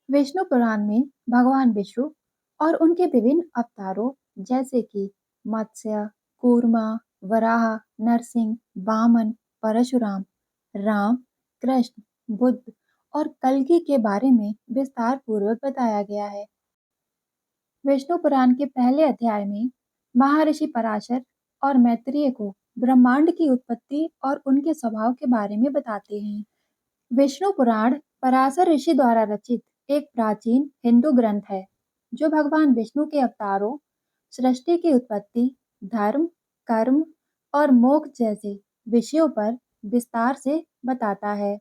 विष्णु पुराण में भगवान विष्णु और उनके विभिन्न अवतारों जैसे कि मत्स्य, कूर्मा, वराह, नरसिंह, वामन, परशुराम, राम, कृष्ण, बुद्ध और कल्कि के बारे में विस्तार पूर्वक बताया गया है। विष्णु पुराण के पहले अध्याय में महर्षि पराशर और मैत्रेय को ब्रह्मांड की उत्पत्ति और उनके स्वभाव के बारे में बताते हैं। विष्णु पुराण पराशर ऋषि द्वारा रचित एक प्राचीन हिंदू ग्रंथ है जो भगवान विष्णु के अवतारों, सृष्टि की उत्पत्ति, धर्म, कर्म और मोक्ष जैसे विषयों पर विस्तार से बताता है।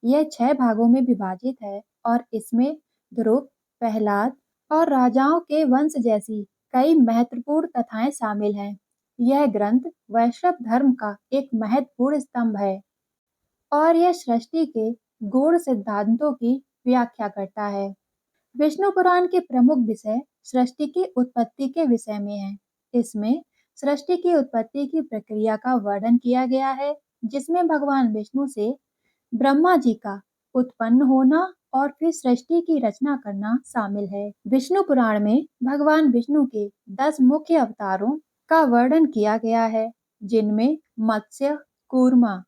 यह 6 भागों में विभाजित है और इसमें ध्रुव, प्रहलाद और राजाओं के वंश जैसी कई महत्वपूर्ण कथाएं शामिल हैं। यह ग्रंथ वैष्णव धर्म का एक महत्वपूर्ण स्तंभ है और यह सृष्टि के गूढ़ सिद्धांतों की व्याख्या करता है। विष्णु पुराण के प्रमुख विषय सृष्टि की उत्पत्ति के विषय में हैं। इसमें सृष्टि की उत्पत्ति की प्रक्रिया का वर्णन किया गया है, जिसमें भगवान विष्णु से ब्रह्मा जी का उत्पन्न होना और फिर सृष्टि की रचना करना शामिल है। विष्णु पुराण में भगवान विष्णु के 10 मुख्य अवतारों का वर्णन किया गया है, जिनमें मत्स्य, कूर्मा,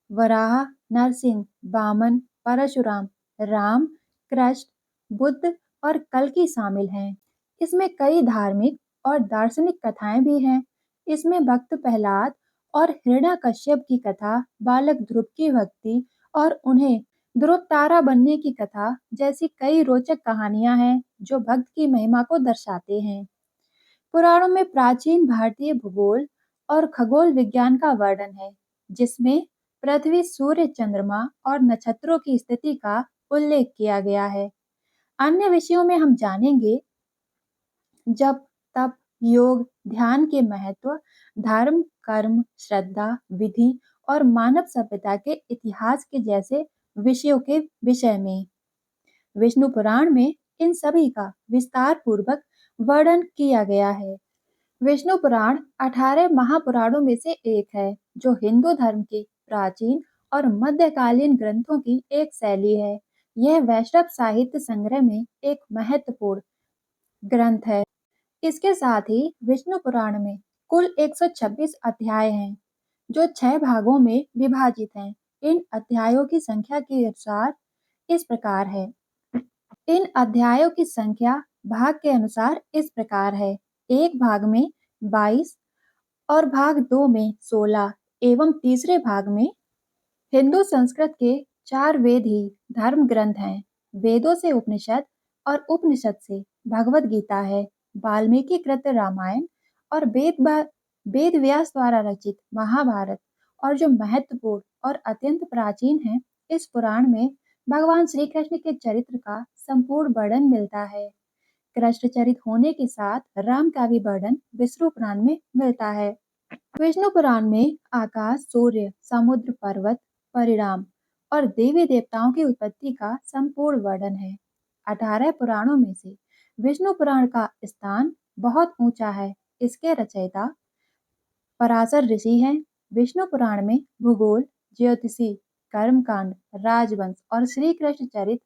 वराह, नरसिंह, वामन, परशुराम, राम, कृष्ण, बुद्ध और कल्कि शामिल हैं। इसमें कई धार्मिक और दार्शनिक कथाएं भी हैं। इसमें भक्त प्रहलाद और हिरण्याकश्यप की कथा, बालक ध्रुव की भक्ति और उन्हें ध्रुव तारा बनने की कथा जैसी कई रोचक कहानियां हैं जो भक्त की महिमा को दर्शाते हैं। पुराणों में प्राचीन भारतीय भूगोल और खगोल विज्ञान का वर्णन है, जिसमें पृथ्वी, सूर्य, चंद्रमा और नक्षत्रों की स्थिति का उल्लेख किया गया है। अन्य विषयों में हम जानेंगे जप, तप, योग, ध्यान के महत्व, धर्म, कर्म, श्रद्धा, विधि और मानव सभ्यता के इतिहास के जैसे विषयों के विषय में। विष्णु पुराण में इन सभी का विस्तार पूर्वक वर्णन किया गया है। विष्णु पुराण 18 महापुराणों में से एक है, जो हिंदू धर्म के प्राचीन और मध्यकालीन ग्रंथों की एक शैली है। यह वैष्णव साहित्य संग्रह में एक महत्वपूर्ण ग्रंथ है। इसके साथ ही विष्णु पुराण में कुल 126 अध्याय हैं, जो 6 भागों में विभाजित हैं। इन अध्यायों की संख्या के अनुसार इस प्रकार है। इन अध्यायों की संख्या भाग के अनुसार इस प्रकार है। एक भाग में 22 और भाग 2 में 16 एवं तीसरे भाग में हिंदू संस्कृत के 4 वेद ही धर्म ग्रंथ हैं। वेदों से उपनिषद और उपनिषद से भगवत गीता है। वाल्मीकि कृत रामायण और वेद व्यास द्वारा रचित महाभारत और जो महत्वपूर्ण और अत्यंत प्राचीन है, इस पुराण में भगवान श्री कृष्ण के चरित्र का संपूर्ण वर्णन मिलता है। कृष्ण चरित होने के साथ राम का भी वर्णन विष्णु पुराण में मिलता है। विष्णु पुराण में आकाश, सूर्य, समुद्र, पर्वत, परिणाम और देवी देवताओं की उत्पत्ति का संपूर्ण वर्णन है। 18 पुराणों में से विष्णु पुराण का स्थान बहुत ऊंचा है। इसके रचयिता पराशर ऋषि हैं। विष्णु पुराण में भूगोल, ज्योतिषी, कर्मकांड, राजवंश और श्री कृष्ण चरित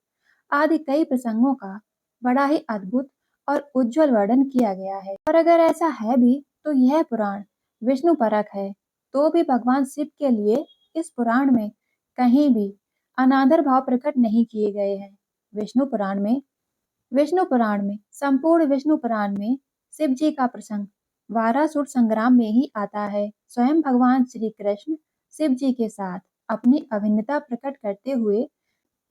आदि कई प्रसंगों का बड़ा ही अद्भुत और उज्जवल वर्णन किया गया है। और अगर ऐसा है भी तो यह पुराण विष्णु परक है, तो भी भगवान शिव के लिए इस पुराण में कहीं भी अनादर भाव प्रकट नहीं किए गए हैं। विष्णु पुराण में संपूर्ण विष्णु पुराण में शिव जी का प्रसंग वारासुर संग्राम में ही आता है। स्वयं भगवान श्री कृष्ण शिव जी के साथ अपनी अभिन्नता प्रकट करते हुए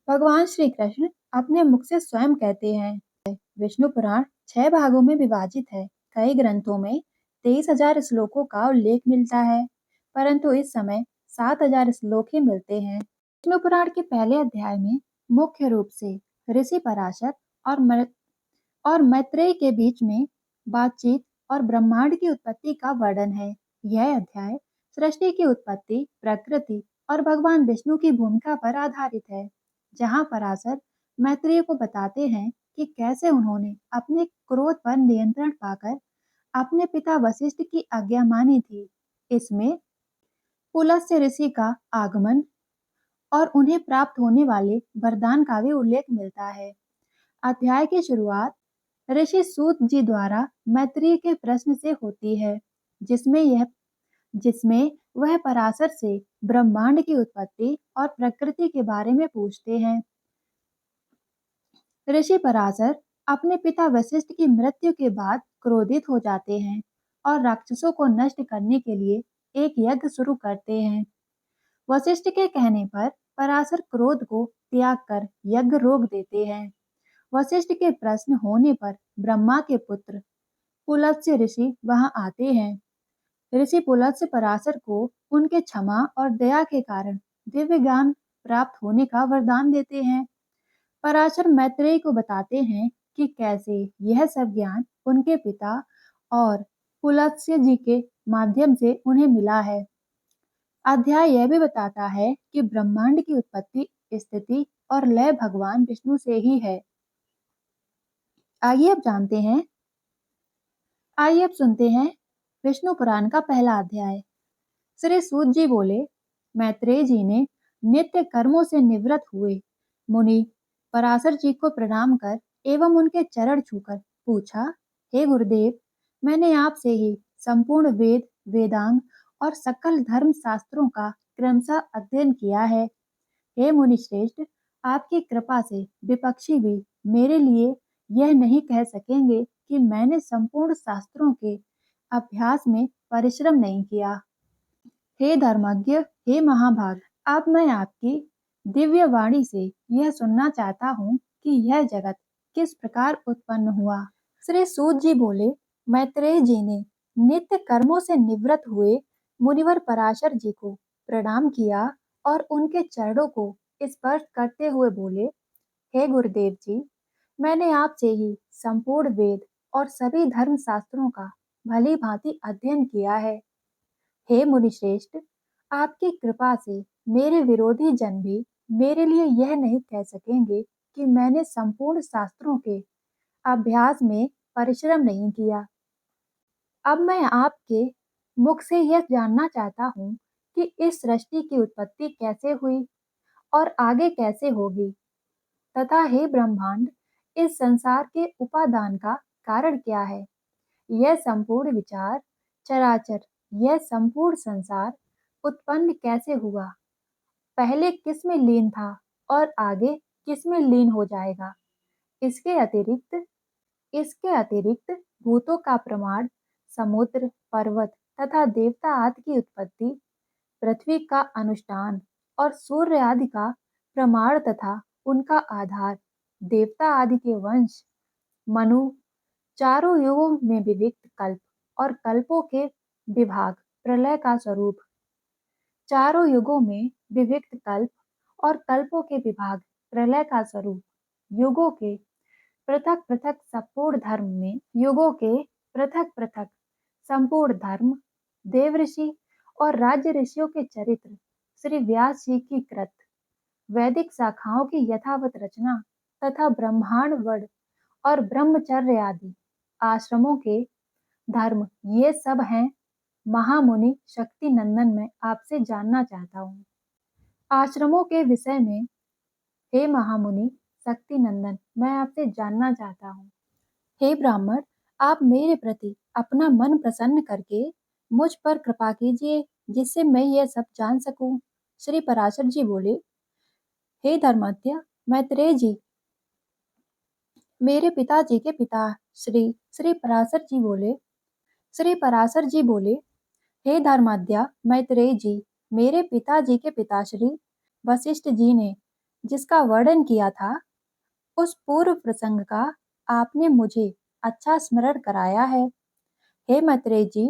भगवान श्री कृष्ण अपने मुख से स्वयं कहते हैं। विष्णु पुराण 6 भागों में विभाजित है। कई ग्रंथों में 23,000 श्लोकों का उल्लेख मिलता है, परंतु इस समय 7,000 श्लोक ही मिलते हैं। विष्णु पुराण के पहले अध्याय में मुख्य रूप से ऋषि पराशर और मैत्रेय के बीच में बातचीत और ब्रह्मांड की उत्पत्ति का वर्णन है। यह अध्याय सृष्टि की उत्पत्ति, प्रकृति और भगवान विष्णु की भूमिका पर आधारित है, जहाँ पराशर मैत्रेय को बताते हैं कि कैसे उन्होंने अपने क्रोध पर नियंत्रण पाकर अपने पिता वशिष्ठ की आज्ञा मानी थी। इसमें पुलस्त्य ऋषि का आगमन और उन्हें प्राप्त होने वाले वरदान का भी उल्लेख मिलता है। अध्याय की शुरुआत ऋषि सूत जी द्वारा मैत्रेय के प्रश्न से होती है, जिसमें यह जिसमें वह पराशर से ब्रह्मांड की उत्पत्ति और प्रकृति के बारे में पूछते हैं। ऋषि पराशर अपने पिता वशिष्ठ की मृत्यु के बाद क्रोधित हो जाते हैं और राक्षसों को नष्ट करने के लिए एक यज्ञ शुरू करते हैं। वशिष्ठ के कहने पर पराशर क्रोध को त्याग कर यज्ञ रोक देते हैं। वशिष्ठ के प्रश्न होने पर ब्रह्मा के पुत्र पुलत्स्य ऋषि वहां आते हैं। ऋषि पुलत्स्य पराशर को उनके क्षमा और दया के कारण दिव्य ज्ञान प्राप्त होने का वरदान देते हैं। पराशर मैत्रेय को बताते हैं कि कैसे यह सब ज्ञान उनके पिता और पुलत्स्य जी के माध्यम से उन्हें मिला है। अध्याय यह भी बताता है कि ब्रह्मांड की उत्पत्ति, स्थिति और लय भगवान विष्णु से ही है। आइए अब जानते हैं आइए अब सुनते हैं विष्णु पुराण का पहला अध्याय। श्री सूत जी बोले, मैत्रेय जी ने नित्य कर्मों से निवृत्त हुए मुनि पराशर जी को प्रणाम कर एवं उनके चरण छूकर पूछा, हे गुरुदेव, मैंने आपसे ही संपूर्ण वेद, वेदांग और सकल धर्म शास्त्रों का क्रमशः अध्ययन किया है। हे मुनि श्रेष्ठ, आपकी कृपा से विपक्षी भी मेरे लिए यह नहीं कह सकेंगे कि मैंने संपूर्ण शास्त्रों के अभ्यास में परिश्रम नहीं किया। हे धर्मज्ञ, हे महाभाग, अब मैं आपकी दिव्य वाणी से यह सुनना चाहता हूँ कि यह जगत किस प्रकार उत्पन्न हुआ। श्री सूत जी बोले, मैत्रेय जी ने नित्य कर्मों से निवृत्त हुए मुनिवर पराशर जी को प्रणाम किया और उनके चरणों को स्पर्श करते हुए बोले, हे गुरुदेव जी, मैंने आपसे ही संपूर्ण वेद और सभी धर्म शास्त्रों का भली भांति अध्ययन किया है। हे मुनिश्रेष्ठ, आपकी कृपा से मेरे विरोधी जन भी मेरे लिए यह नहीं कह सकेंगे कि मैंने संपूर्ण शास्त्रों के अभ्यास में परिश्रम नहीं किया। अब मैं आपके मुख से यह जानना चाहता हूँ कि इस सृष्टि की उत्पत्ति कैसे हुई और आगे कैसे होगी, तथा हे ब्रह्मांड, इस संसार के उपादान का कारण क्या है। यह संपूर्ण विचार, चराचर, यह संपूर्ण संसार उत्पन्न कैसे हुआ, पहले किस में लीन था और आगे किस में लीन हो जाएगा। इसके अतिरिक्त इसके अतिरिक्त भूतों का प्रमाण, समुद्र, पर्वत तथा देवता आदि की उत्पत्ति, पृथ्वी का अनुष्ठान और सूर्य आदि का प्रमाण तथा उनका आधार, देवता आदि के वंश, मनु, चारों युगों में विविक्त कल्प और कल्पों के विभाग, प्रलय का स्वरूप, चारों युगों में विविक्त कल्प और कल्पों के विभाग, प्रलय का स्वरूप, युगों के पृथक पृथक संपूर्ण धर्म में युगों के पृथक पृथक संपूर्ण धर्म, देव ऋषि और राज्य ऋषियों के चरित्र, श्री व्यास जी की कृत वैदिक शाखाओं की यथावत रचना तथा ब्रह्मांड वड और ब्रह्मचर्य आदि आश्रमों के धर्म, ये सब हैं। महामुनि शक्ति नंदन, मैं आपसे जानना चाहता हूँ आश्रमों के विषय में। हे महामुनि शक्ति नंदन, मैं आपसे जानना चाहता हूँ। हे ब्राह्मण, आप मेरे प्रति अपना मन प्रसन्न करके मुझ पर कृपा कीजिए, जिससे मैं यह सब जान सकूं। श्री पराशर जी बोले, हे धर्मज्ञ मैत्रेय जी, मेरे पिताजी के पिता श्री श्री पराशर जी बोले श्री पराशर जी बोले, हे धर्माध्या मैत्रेय जी, मेरे पिताजी के पिताश्री वशिष्ठ जी ने जिसका वर्णन किया था, उस पूर्व प्रसंग का आपने मुझे अच्छा स्मरण कराया है। हे मैत्रेय जी,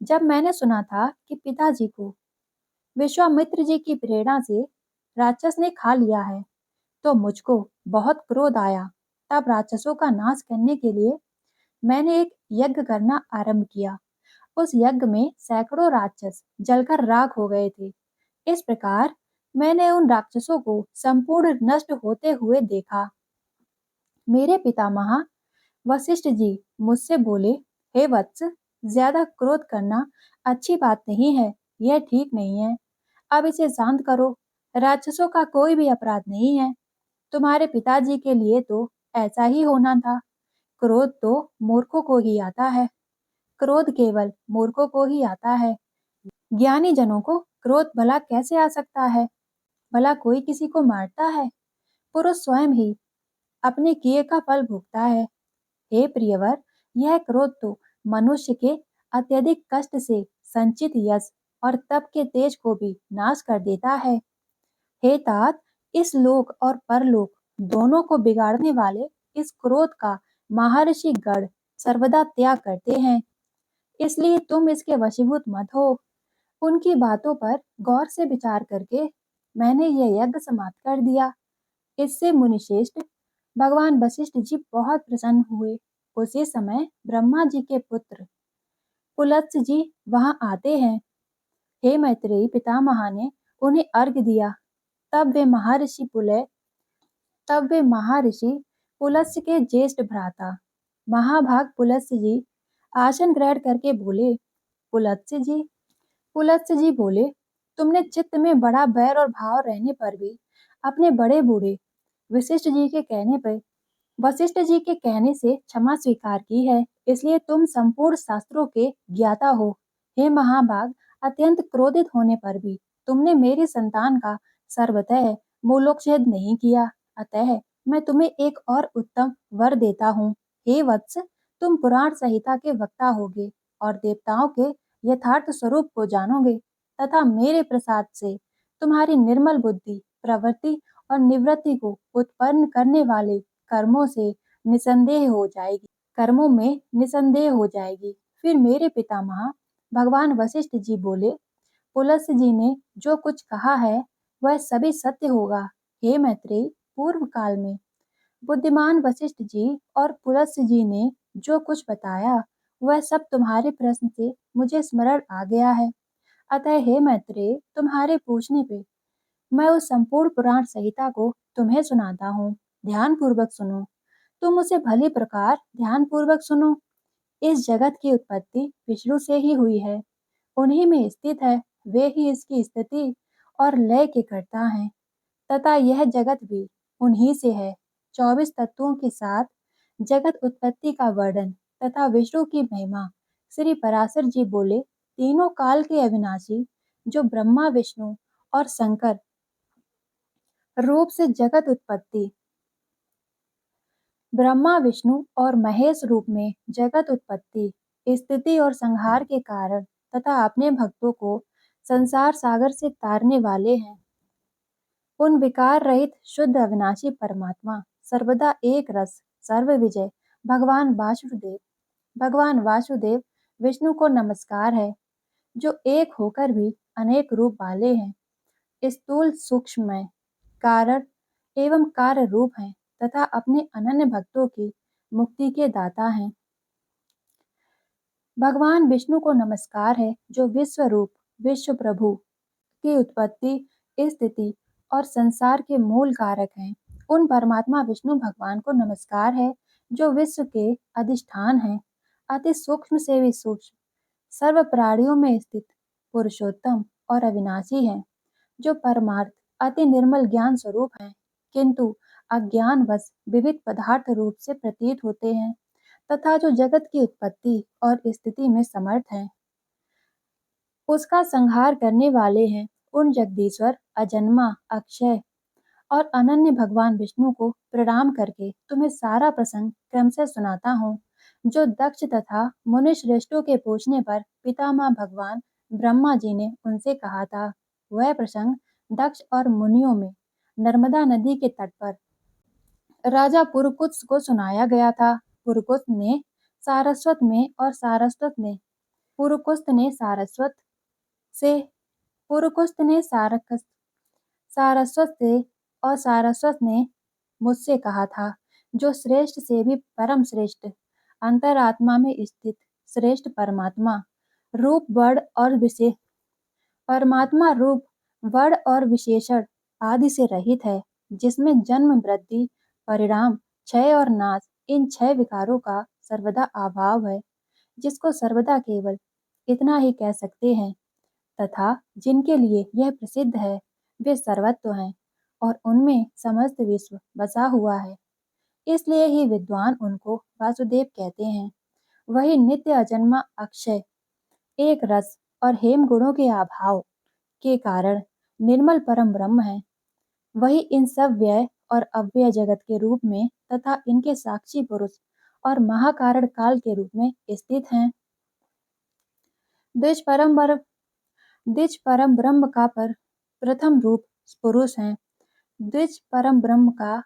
जब मैंने सुना था कि पिताजी को विश्वामित्र जी की प्रेरणा से राक्षस ने खा लिया है, तो मुझको बहुत क्रोध आया। तब राक्षसों का नाश करने के लिए मैंने एक यज्ञ करना आरंभ किया। उस यज्ञ में सैकड़ों राक्षस जलकर राख हो गए थे। इस प्रकार मैंने उन राक्षसों को संपूर्ण नष्ट होते हुए देखा। मेरे पितामह वशिष्ठ जी मुझसे बोले, हे वत्स, ज्यादा क्रोध करना अच्छी बात नहीं है, यह ठीक नहीं है। अब इसे शांत करो। राक्षसों का कोई भी अपराध नहीं है। तुम्हारे पिताजी के लिए तो ऐसा ही होना था। क्रोध तो मूर्खों को ही आता है। क्रोध केवल मूर्खों को ही आता है। ज्ञानी जनों को क्रोध भला कैसे आ सकता है? भला कोई किसी को मारता है? पुरुष स्वयं ही अपने किए का फल भोगता है। हे प्रियवर, यह क्रोध तो मनुष्य के अत्यधिक कष्ट से संचित यश और तप के तेज को भी नाश कर देता है। हे तात, इस लोक और परलोक दोनों को बिगाड़ने वाले इस क्रोध का महर्षि गण सर्वदा त्याग करते हैं। इसलिए तुम इसके वशीभूत मत हो। उनकी बातों पर गौर से विचार करके मैंने यह यज्ञ समाप्त कर दिया। इससे मुनिश्रेष्ठ भगवान वशिष्ठ जी बहुत प्रसन्न हुए। उसी समय ब्रह्मा जी के पुत्र पुलत्स्य जी वहां आते हैं। हे मैत्रेयी पितामह ने उन्हें अर्घ्य दिया। तब वे महर्षि पुलय तब वे महर्षि पुलस्त्य के ज्येष्ठ भ्राता महाभाग पुलस्त्य जी आसन ग्रहण करके बोले, पुलत्स्य जी पुलत्स्य जी बोले, तुमने चित्त में बड़ा बैर और भाव रहने पर भी अपने बड़े बूढ़े वशिष्ठ जी के कहने पर वशिष्ठ जी के कहने से क्षमा स्वीकार की है। इसलिए तुम संपूर्ण शास्त्रों के ज्ञाता हो। हे महाभाग, अत्यंत क्रोधित होने पर भी तुमने मेरी संतान का सर्वतः मूलोच्छेद नहीं किया। अतः मैं तुम्हें एक और उत्तम वर देता हूँ। हे वत्स, तुम पुराण संहिता के वक्ता होगे और देवताओं के यथार्थ स्वरूप को जानोगे तथा मेरे प्रसाद से तुम्हारी निर्मल बुद्धि, प्रवृत्ति और निवृत्ति को उत्पन्न करने वाले कर्मों से निसंदेह हो जाएगी कर्मों में निसंदेह हो जाएगी। फिर मेरे पितामह भगवान वशिष्ठ जी बोले, पुलस्त्य जी ने जो कुछ कहा है वह सभी सत्य होगा। हे मैत्रेयी, पूर्व काल में बुद्धिमान वशिष्ठ जी और पुलस्त्य जी ने जो कुछ बताया वह सब तुम्हारे प्रश्न से मुझे स्मरण आ गया है। अतः हे मैत्रेय, तुम्हारे पूछने पे मैं उस संपूर्ण पुराण संहिता को तुम्हें सुनाता हूँ। ध्यान पूर्वक सुनो। तुम उसे भली प्रकार ध्यान पूर्वक सुनो। इस जगत की उत्पत्ति विष्णु से ही हुई है। उन्हीं में स्थित है। वे ही इसकी स्थिति और लय के कर्ता हैं तथा यह जगत भी उन्हीं से है। 24 तत्वों के साथ जगत उत्पत्ति का वर्णन तथा विष्णु की महिमा श्री पराशर जी बोले, तीनों काल के अविनाशी जो ब्रह्मा विष्णु और शंकर रूप से जगत उत्पत्ति ब्रह्मा विष्णु और महेश रूप में जगत उत्पत्ति, स्थिति और संहार के कारण तथा अपने भक्तों को संसार सागर से तारने वाले हैं। उन विकार रहित शुद्ध अविनाशी परमात्मा सर्वदा एक रस सर्व विजय भगवान वासुदेव विष्णु को नमस्कार है, जो एक होकर भी अनेक रूप वाले हैं, स्थूल सूक्ष्म कारण एवं कार्य रूप हैं तथा अपने अनन्य भक्तों की मुक्ति के दाता हैं। भगवान विष्णु को नमस्कार है, जो विश्व रूप विश्व प्रभु की उत्पत्ति, स्थिति और संसार के मूल कारक हैं। उन परमात्मा विष्णु भगवान को नमस्कार है, जो विश्व के अधिष्ठान हैं, अति सूक्ष्म से भी सूक्ष्म, सर्व प्राणियों में स्थित पुरुषोत्तम और अविनाशी हैं, जो परमार्थ अति निर्मल ज्ञान स्वरूप हैं, किंतु अज्ञानवश विविध पदार्थ रूप से प्रतीत होते हैं तथा जो जगत की उत्पत्ति और स्थिति में समर्थ हैं, उसका संहार करने वाले हैं। उन जगदीश्वर अजन्मा अक्षय और अनन्य भगवान विष्णु को प्रणाम करके तुम्हें सारा प्रसंग क्रम से सुनाता हूँ, जो दक्ष तथा मुनि श्रेष्ठों के पूछने पर पितामह भगवान ब्रह्मा जी ने उनसे कहा था। वह प्रसंग दक्ष और मुनियों में नर्मदा नदी के तट पर राजा पुरकुत्स को सुनाया गया था। पुरकुत्स ने सारस्वत में और सारस्वत ने पुरकुस्त ने सारस्वत से पुरकुस्त ने सारस्वत से और सारस्वत ने मुझसे कहा था, जो श्रेष्ठ से भी परम श्रेष्ठ अंतरात्मा में स्थित श्रेष्ठ परमात्मा रूप वर्ण और विशेष परमात्मा रूप वर्ण और विशेषण आदि से रहित है, जिसमें जन्म वृद्धि परिणाम क्षय और नाश इन 6 विकारों का सर्वदा अभाव है, जिसको सर्वदा केवल इतना ही कह सकते हैं तथा जिनके लिए यह प्रसिद्ध है वे सर्वत्व हैं और उनमें समस्त विश्व बसा हुआ है। इसलिए ही विद्वान उनको वासुदेव कहते हैं। वही नित्य अजन्मा अक्षय एक रस और हेम गुणों के अभाव के कारण निर्मल परम ब्रह्म है। वही इन सब व्यय और अव्यय जगत के रूप में तथा इनके साक्षी पुरुष और महाकारण काल के रूप में स्थित हैं। द्विज परम बर द्विज परम ब्रह्म का प्रथम रूप पुरुष है। द्विज परम ब्रह्म का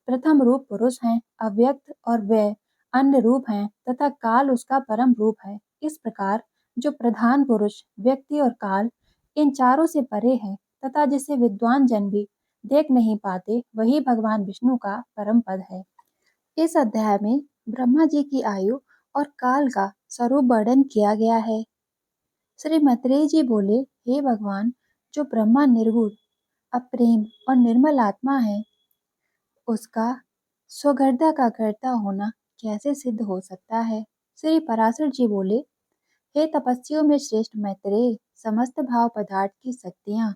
प्रथम रूप पुरुष है, अव्यक्त और व्यय अन्य रूप हैं तथा काल उसका परम रूप है। इस प्रकार जो प्रधान पुरुष व्यक्ति और काल इन चारों से परे है तथा जिसे विद्वान जन भी देख नहीं पाते, वही भगवान विष्णु का परम पद है। इस अध्याय में ब्रह्मा जी की आयु और काल का स्वरूप वर्णन किया गया है। श्री मैत्रेय जी बोले, हे भगवान, जो ब्रह्मा निर्गुण अप्रेम और निर्मल आत्मा है, उसका स्वगर्दा का कर्ता होना कैसे सिद्ध हो सकता है। श्री पराशर जी बोले, हे तपस्वियों में श्रेष्ठ मैत्रेय, समस्त भाव पदार्थ की शक्तियाँ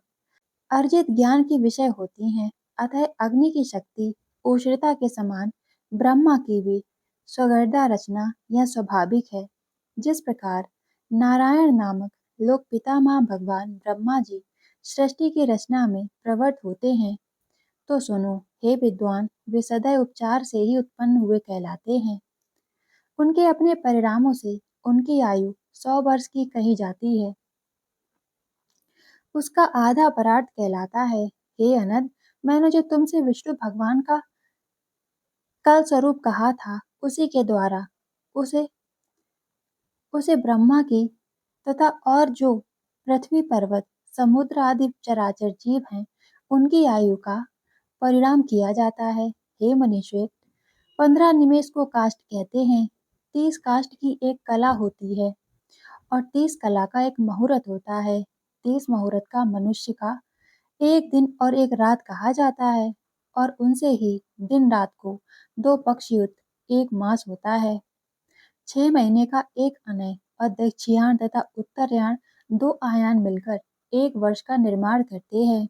अर्जित ज्ञान की विषय होती हैं, अतः अग्नि की शक्ति उष्णता के समान ब्रह्मा की भी स्वगर्दा रचना यह स्वाभाविक है। जिस प्रकार नारायण नामक लोक पितामह भगवान ब्रह्मा जी सृष्टि की रचना में प्रवृत्त होते हैं, तो सुनो हे विद्वान, वे सदैव उपचार से ही उत्पन्न हुए कहलाते हैं। उनके अपने परिणामों से उनकी आयु 100 वर्ष की कही जाती है। उसका आधा परार्थ कहलाता है। हे अनंत, मैंने जो तुमसे विष्णु भगवान का कल स्वरूप कहा था, उसी के द्वारा उसे उसे ब्रह्मा की तथा और जो पृथ्वी पर्वत समुद्र आदि चराचर जीव हैं, उनकी आयु का परिणाम किया जाता है। हे मनीषी, 15 निमेष को काष्ठ कहते हैं। 30 काष्ठ की एक कला होती है और 30 कला का एक मुहूर्त होता है। 30 मुहूर्त का मनुष्य का एक दिन और एक रात कहा जाता है और उनसे ही दिन रात को 2 पक्ष युक्त एक मास होता है। 6 महीने का एक अनय और दक्षिणायन तथा उत्तरायण 2 आयान मिलकर एक वर्ष का निर्माण करते हैं।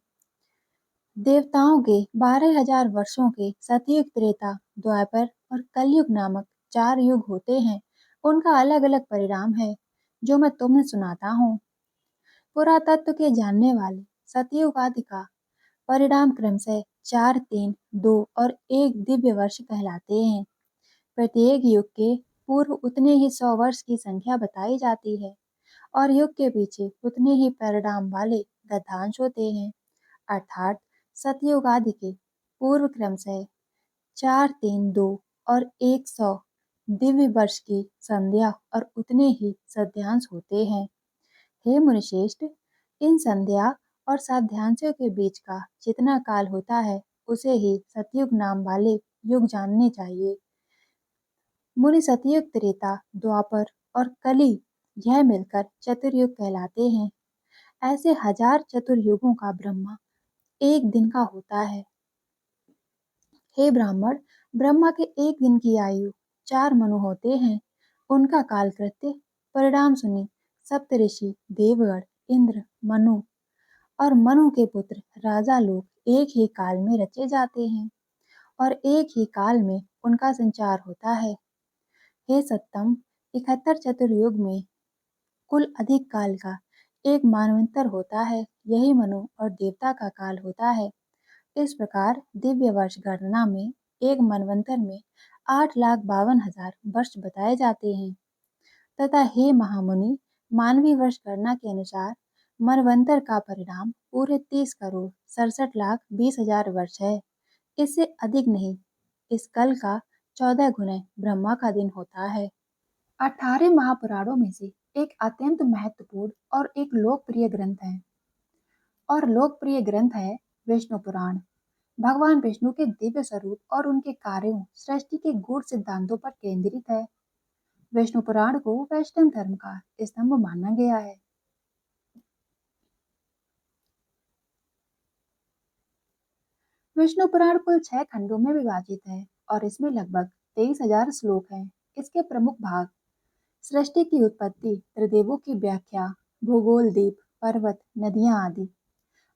देवताओं के 12,000 वर्षों के सतयुग, त्रेता, द्वापर और कलयुग नामक 4 युग होते हैं। उनका अलग अलग परिणाम है, जो मैं तुम्हें सुनाता हूँ। पुरातत्व के जानने वाले सतयुग आदि का परिणाम क्रमशः 4, 3, 2 और 1 दिव्य वर्ष कहलाते हैं। प्रत्येक युग के पूर्व उतने ही 100 वर्ष की संख्या बताई जाती है और युग के पीछे उतने ही परिणाम वाले दशांश होते हैं। अर्थात सतयुग आदि के पूर्व क्रमशः 4, 3, 2 और 100 दिव्य वर्ष की संध्या और उतने ही सद्यांश होते हैं। हे मुनिश्रेष्ठ, इन संध्या और साध्यांशों के बीच का जितना काल होता है, उसे ही सतयुग नाम वाले युग जानने चाहिए। मुनि सतयुग, त्रेता, द्वापर और कली यह मिलकर चतुर्युग कहलाते हैं। ऐसे 1000 चतुर्युगों का ब्रह्मा एक दिन का होता है। हे ब्राह्मण, ब्रह्मा के एक दिन की आयु 4 मनु होते हैं। उनका काल कृत्य परिणाम सुनी सप्तऋषि, देवगण, इंद्र, मनु और मनु के पुत्र राजा लोग एक ही काल में रचे जाते हैं और एक ही काल में उनका संचार होता है। हे सत्तम, 71 चतुर्युग में कुल अधिक काल का एक मानवंतर होता है। यही मनु और देवता का काल होता है। इस प्रकार दिव्य वर्ष गणना में एक मनवंतर में 8,52,000 वर्ष बताए जाते हैं तथा हे महामुनि, मानवीय वर्ष गणना के अनुसार मनवंतर का परिणाम पूरे 30,67,20,000 वर्ष है। इससे अधिक नहीं। इस कल का 14 गुना ब्रह्मा का दिन होता है। 18 महापुराणों में से एक अत्यंत महत्वपूर्ण और एक लोकप्रिय ग्रंथ है विष्णु पुराण। भगवान विष्णु के दिव्य स्वरूप और उनके कार्यों, सृष्टि के गूढ़ सिद्धांतों पर केंद्रित है। विष्णु पुराण को वैष्णव धर्म का स्तंभ माना गया है। विष्णु पुराण कुल 6 खंडों में विभाजित है और इसमें लगभग 23,000 श्लोक हैं। इसके प्रमुख भाग सृष्टि की उत्पत्ति, त्रिदेवों की व्याख्या, भूगोल, द्वीप, पर्वत, नदियां आदि,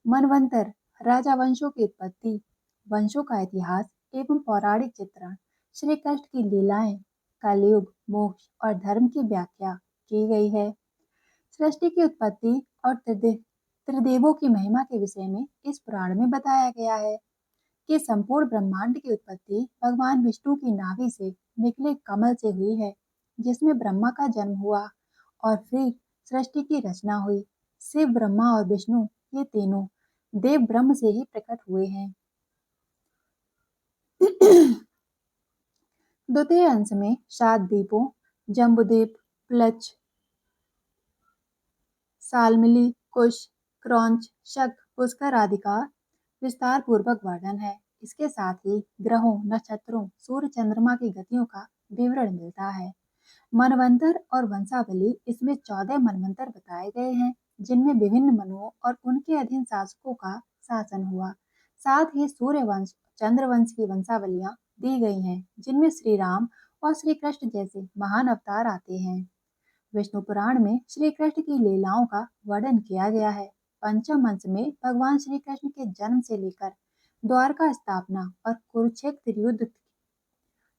मनवंतर, राजा वंशों की उत्पत्ति, वंशों का इतिहास एवं पौराणिक चित्रण श्री कृष्ण की लीलाएं, कलयुग, मोक्ष और धर्म की व्याख्या की गई है। सृष्टि की उत्पत्ति और त्रिदेवों की महिमा के विषय में इस पुराण में बताया गया है कि संपूर्ण ब्रह्मांड की उत्पत्ति भगवान विष्णु की नाभि से निकले कमल से हुई है, जिसमें ब्रह्मा का जन्म हुआ और फिर सृष्टि की रचना हुई। शिव, ब्रह्मा और विष्णु ये तीनों देव ब्रह्म से ही प्रकट हुए हैं। द्वितीय अंश में 7 द्वीपों जम्बूद्वीप, प्लच, सालमिली, कुश, क्रौंच, शक, पुष्कर आदि का विस्तार पूर्वक वर्णन है। इसके साथ ही ग्रहों, नक्षत्रों, सूर्य, चंद्रमा की गतियों का विवरण मिलता है। मनवंतर और वंशावली, इसमें 14 मनवंतर बताए गए हैं, जिनमें विभिन्न मनुओं और उनके अधीन शासकों का शासन हुआ। साथ ही सूर्य वंश, चंद्र वंश की वंशावलियां दी गई हैं, जिनमें श्री राम और श्री कृष्ण जैसे महान अवतार आते हैं। विष्णु पुराण में श्री कृष्ण की लीलाओं का वर्णन किया गया है। पंचम अंश में भगवान श्री कृष्ण के जन्म से लेकर द्वारका स्थापना और कुरुक्षेत्र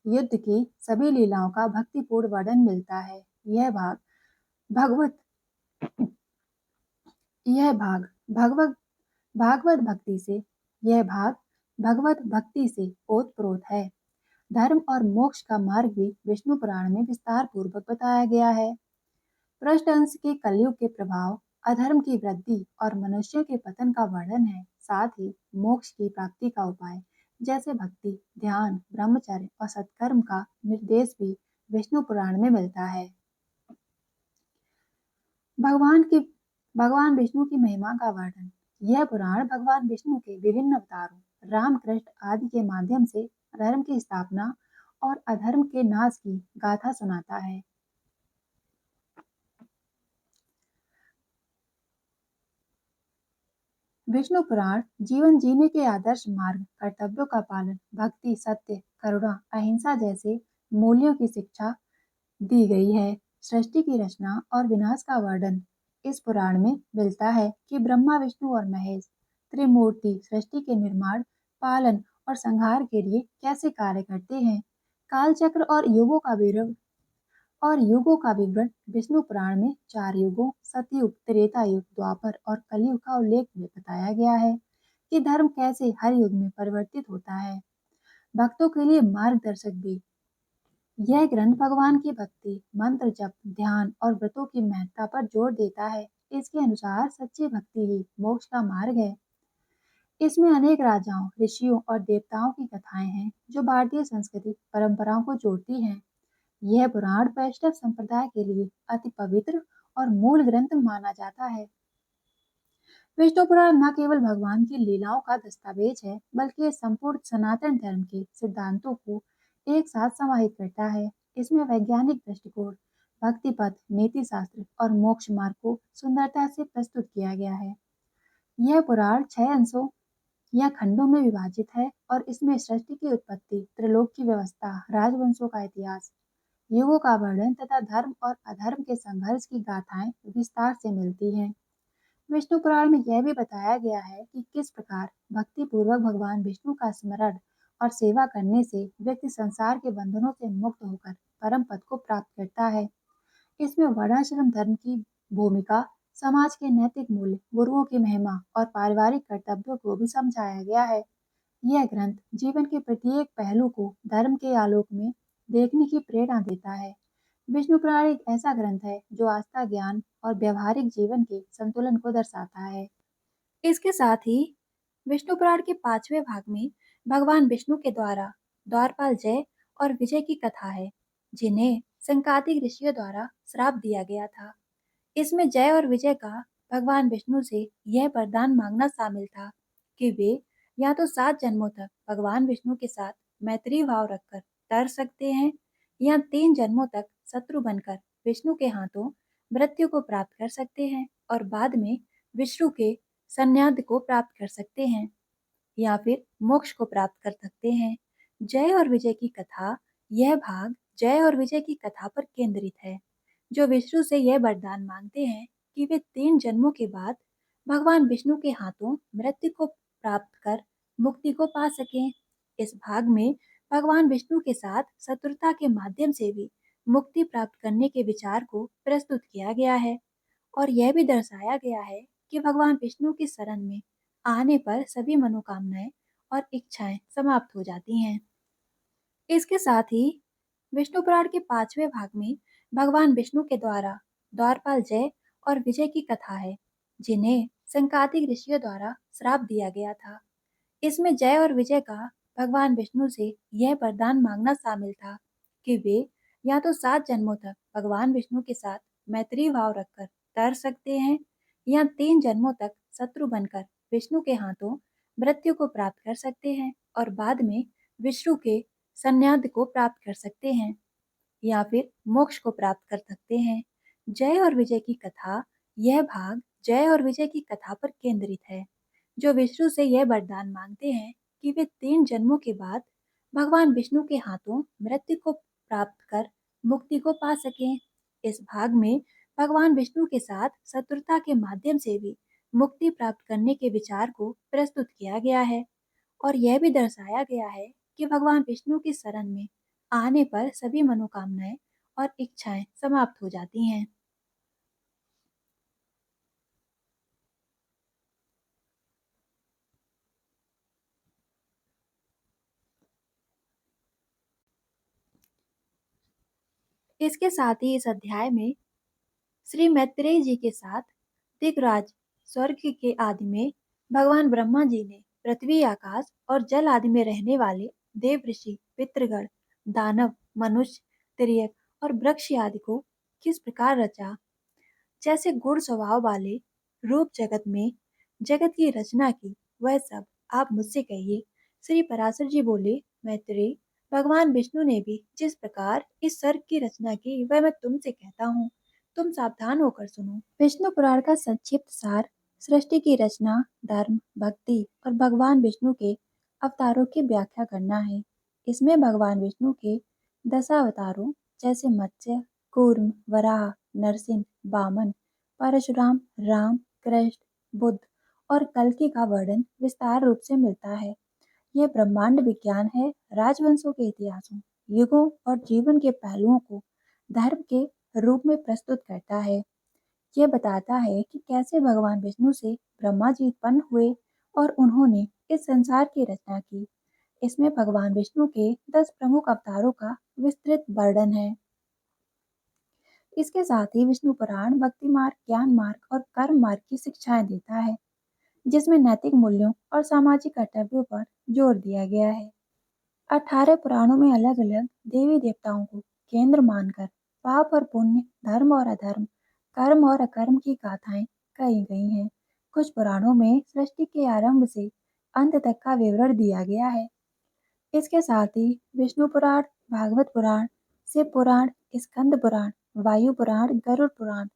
युद्ध की सभी लीलाओं का भक्तिपूर्ण वर्णन मिलता है। भगवत यह भाग भगवत भागवत भक्ति से यह भाग भगवत भक्ति से ओतप्रोत है। धर्म और मोक्ष का मार्ग भी विष्णु पुराण में विस्तार पूर्वक बताया गया है। पृष्ठ अंश के कलयुग के प्रभाव, अधर्म की वृद्धि और मनुष्यों के पतन का वर्णन है। साथ ही मोक्ष की प्राप्ति का उपाय जैसे भक्ति, ध्यान, ब्रह्मचर्य और सत्कर्म का निर्देश भी विष्णु पुराण में मिलता है। भगवान की भगवान विष्णु की महिमा का वर्णन। यह पुराण भगवान विष्णु के विभिन्न अवतारों, राम, कृष्ण आदि के माध्यम से धर्म की स्थापना और अधर्म के नाश की गाथा सुनाता है। विष्णु पुराण जीवन जीने के आदर्श मार्ग, कर्तव्यों का पालन, भक्ति, सत्य, करुणा, अहिंसा जैसे मूल्यों की शिक्षा दी गई है। सृष्टि की रचना और विनाश का वर्णन इस पुराण में मिलता है कि ब्रह्मा, विष्णु और महेश त्रिमूर्ति सृष्टि के निर्माण, पालन और संहार के लिए कैसे कार्य करते हैं। काल चक्र और युगों का विवरण विष्णु पुराण में 4 युगों सतयुग, त्रेता युग, द्वापर और कलयुग का उल्लेख में बताया गया है कि धर्म कैसे हर युग में परिवर्तित होता है। भक्तों के लिए मार्गदर्शक भी। यह ग्रंथ भगवान की भक्ति, मंत्र जप, ध्यान और व्रतों की महत्ता पर जोर देता है। इसके अनुसार सच्ची भक्ति ही मोक्ष का मार्ग है। इसमें अनेक राजाओं, ऋषियों और देवताओं की कथाएं हैं, जो भारतीय संस्कृति परंपराओं को जोड़ती हैं। यह पुराण वैष्णव संप्रदाय के लिए अति पवित्र और मूल ग्रंथ माना जाता है। विष्णु पुराण न केवल भगवान की लीलाओं का दस्तावेज है, बल्कि ये संपूर्ण सनातन धर्म के सिद्धांतों को एक साथ समाहित करता है। इसमें वैज्ञानिक दृष्टिकोण, भक्ति पथ, नीति शास्त्र और मोक्ष मार्ग को सुंदरता से प्रस्तुत किया गया है। यह पुराण 6 अंशों या खंडों में विभाजित है और इसमें सृष्टि की उत्पत्ति, त्रिलोक की व्यवस्था, राजवंशों का इतिहास, युगों का वर्णन तथा धर्म और अधर्म के संघर्ष की गाथाएं विस्तार से मिलती हैं। विष्णु पुराण में यह भी बताया गया है कि किस प्रकार भक्ति पूर्वक भगवान विष्णु का स्मरण और सेवा करने से व्यक्ति संसार के बंधनों से मुक्त होकर परम पद को प्राप्त करता है। इसमें वर्णाश्रम धर्म की भूमिका, समाज के नैतिक मूल्य, गुरुओं की महिमा और पारिवारिक कर्तव्यों को भी समझाया गया है। यह ग्रंथ जीवन के प्रत्येक पहलू को धर्म के आलोक में देखने की प्रेरणा देता है। विष्णु पुराण एक ऐसा ग्रंथ है जो आस्था, ज्ञान और व्यवहारिक जीवन के संतुलन को दर्शाता है। इसके साथ ही विष्णु पुराण के 5वें भाग में भगवान विष्णु के द्वारा द्वारपाल जय और विजय की कथा है, जिन्हें संकादिक ऋषियों द्वारा श्राप दिया गया था। इसमें जय और विजय का भगवान विष्णु से यह वरदान मांगना शामिल था कि वे या तो 7 जन्मों तक भगवान विष्णु के साथ मैत्री भाव रखकर तर सकते हैं, या 3 जन्मों तक शत्रु बनकर विष्णु के हाथों मृत्यु को प्राप्त कर सकते हैं और बाद में विष्णु के सान्निध्य को प्राप्त कर सकते हैं, या फिर मोक्ष को प्राप्त कर सकते हैं। जय और विजय की कथा, यह भाग जय और विजय की कथा पर केंद्रित है, जो विष्णु से यह वरदान मांगते हैं कि वे 3 जन्मों के बाद भगवान विष्णु के हाथों मृत्यु को प्राप्त कर मुक्ति को पा सकें। इस भाग में भगवान विष्णु के साथ शत्रुता के माध्यम से भी मुक्ति प्राप्त करने के विचार को प्रस्तुत किया गया है और यह भी दर्शाया गया है कि भगवान विष्णु की शरण में आने पर सभी मनोकामनाएं और इच्छाएं समाप्त हो जाती हैं। इसके साथ ही विष्णु पुराण के 5वें भाग में भगवान विष्णु के द्वारा द्वारपाल जय और विजय की कथा है, जिन्हें संकादिक ऋषियों द्वारा श्राप दिया गया था। इसमें जय और विजय का भगवान विष्णु से यह वरदान मांगना शामिल था कि वे या तो 7 जन्मों तक भगवान विष्णु के साथ मैत्री भाव रखकर तर सकते हैं या 3 जन्मों तक शत्रु बनकर विष्णु के हाथों मृत्यु को प्राप्त कर सकते हैं और बाद में विष्णु के संन्याद को प्राप्त कर सकते हैं या फिर मोक्ष को प्राप्त कर सकते हैं। जय और विजय की कथा, यह भाग जय और विजय की कथा पर केंद्रित है, जो विष्णु से यह वरदान मांगते हैं कि वे 3 जन्मों के बाद भगवान विष्णु के हाथों मृत्यु को प्राप्त कर मुक्ति को पा सकें। इस भाग में भगवान विष्णु के साथ शत्रुता के माध्यम से भी मुक्ति प्राप्त करने के विचार को प्रस्तुत किया गया है और यह भी दर्शाया गया है कि भगवान विष्णु की शरण में आने पर सभी मनोकामनाएं और इच्छाएं समाप्त हो जाती हैं। इसके साथ ही इस अध्याय में श्री मैत्रेय जी के साथ दिगराज स्वर्ग के आदि में भगवान ब्रह्मा जी ने पृथ्वी, आकाश और जल आदि में रहने वाले देव, ऋषि, पितृगण, दानव, मनुष्य, तिर्यक और वृक्ष आदि को किस प्रकार रचा। जैसे गुण स्वभाव वाले रूप जगत में जगत की रचना की, वह सब आप मुझसे कहिए। श्री पराशर जी बोले, मैत्रेय, भगवान विष्णु ने भी जिस प्रकार इस सर्ग की रचना की, वह मैं तुमसे कहता हूँ, तुम सावधान होकर सुनो। विष्णु पुराण का संक्षिप्त सार सृष्टि की रचना, धर्म, भक्ति और भगवान विष्णु के अवतारों की व्याख्या करना है। इसमें भगवान विष्णु के दशावतारों जैसे मत्स्य, कूर्म, वराह, नरसिंह, वामन, परशुराम, राम, कृष्ण, बुद्ध और कल्कि का वर्णन विस्तार रूप से मिलता है। यह ब्रह्मांड विज्ञान है, राजवंशों के इतिहासों, युगों और जीवन के पहलुओं को धर्म के रूप में प्रस्तुत करता है। यह बताता है कि कैसे भगवान विष्णु से ब्रह्मा जी उत्पन्न हुए और उन्होंने इस संसार की रचना की। इसमें भगवान विष्णु के 10 प्रमुख अवतारों का विस्तृत वर्णन है। इसके साथ ही विष्णु पुराण भक्ति मार्ग, ज्ञान मार्ग और कर्म मार्ग की शिक्षाएं देता है, जिसमें नैतिक मूल्यों और सामाजिक कर्तव्यों पर जोर दिया गया है। 18 पुराणों में अलग अलग देवी देवताओं को केंद्र मानकर पाप और पुण्य, धर्म और अधर्म, कर्म और अकर्म की गाथाएं कही गई हैं। कुछ पुराणों में सृष्टि के आरंभ से अंत तक का विवरण दिया गया है। इसके साथ ही विष्णु पुराण, भागवत पुराण, शिव पुराण, स्कंद पुराण, वायु पुराण, गरुड़ पुराण,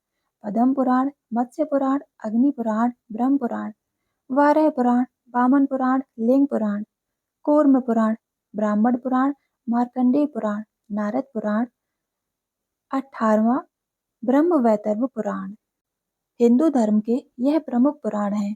पद्म पुराण, मत्स्य पुराण, अग्नि पुराण, ब्रह्म पुराण, वाराह पुराण, वामन पुराण, लिंग पुराण, कूर्म पुराण, ब्राह्मण पुराण, मार्कंडेय पुराण, नारद पुराण, 18वां ब्रह्म वैवर्त पुराण, हिंदू धर्म के यह प्रमुख पुराण हैं।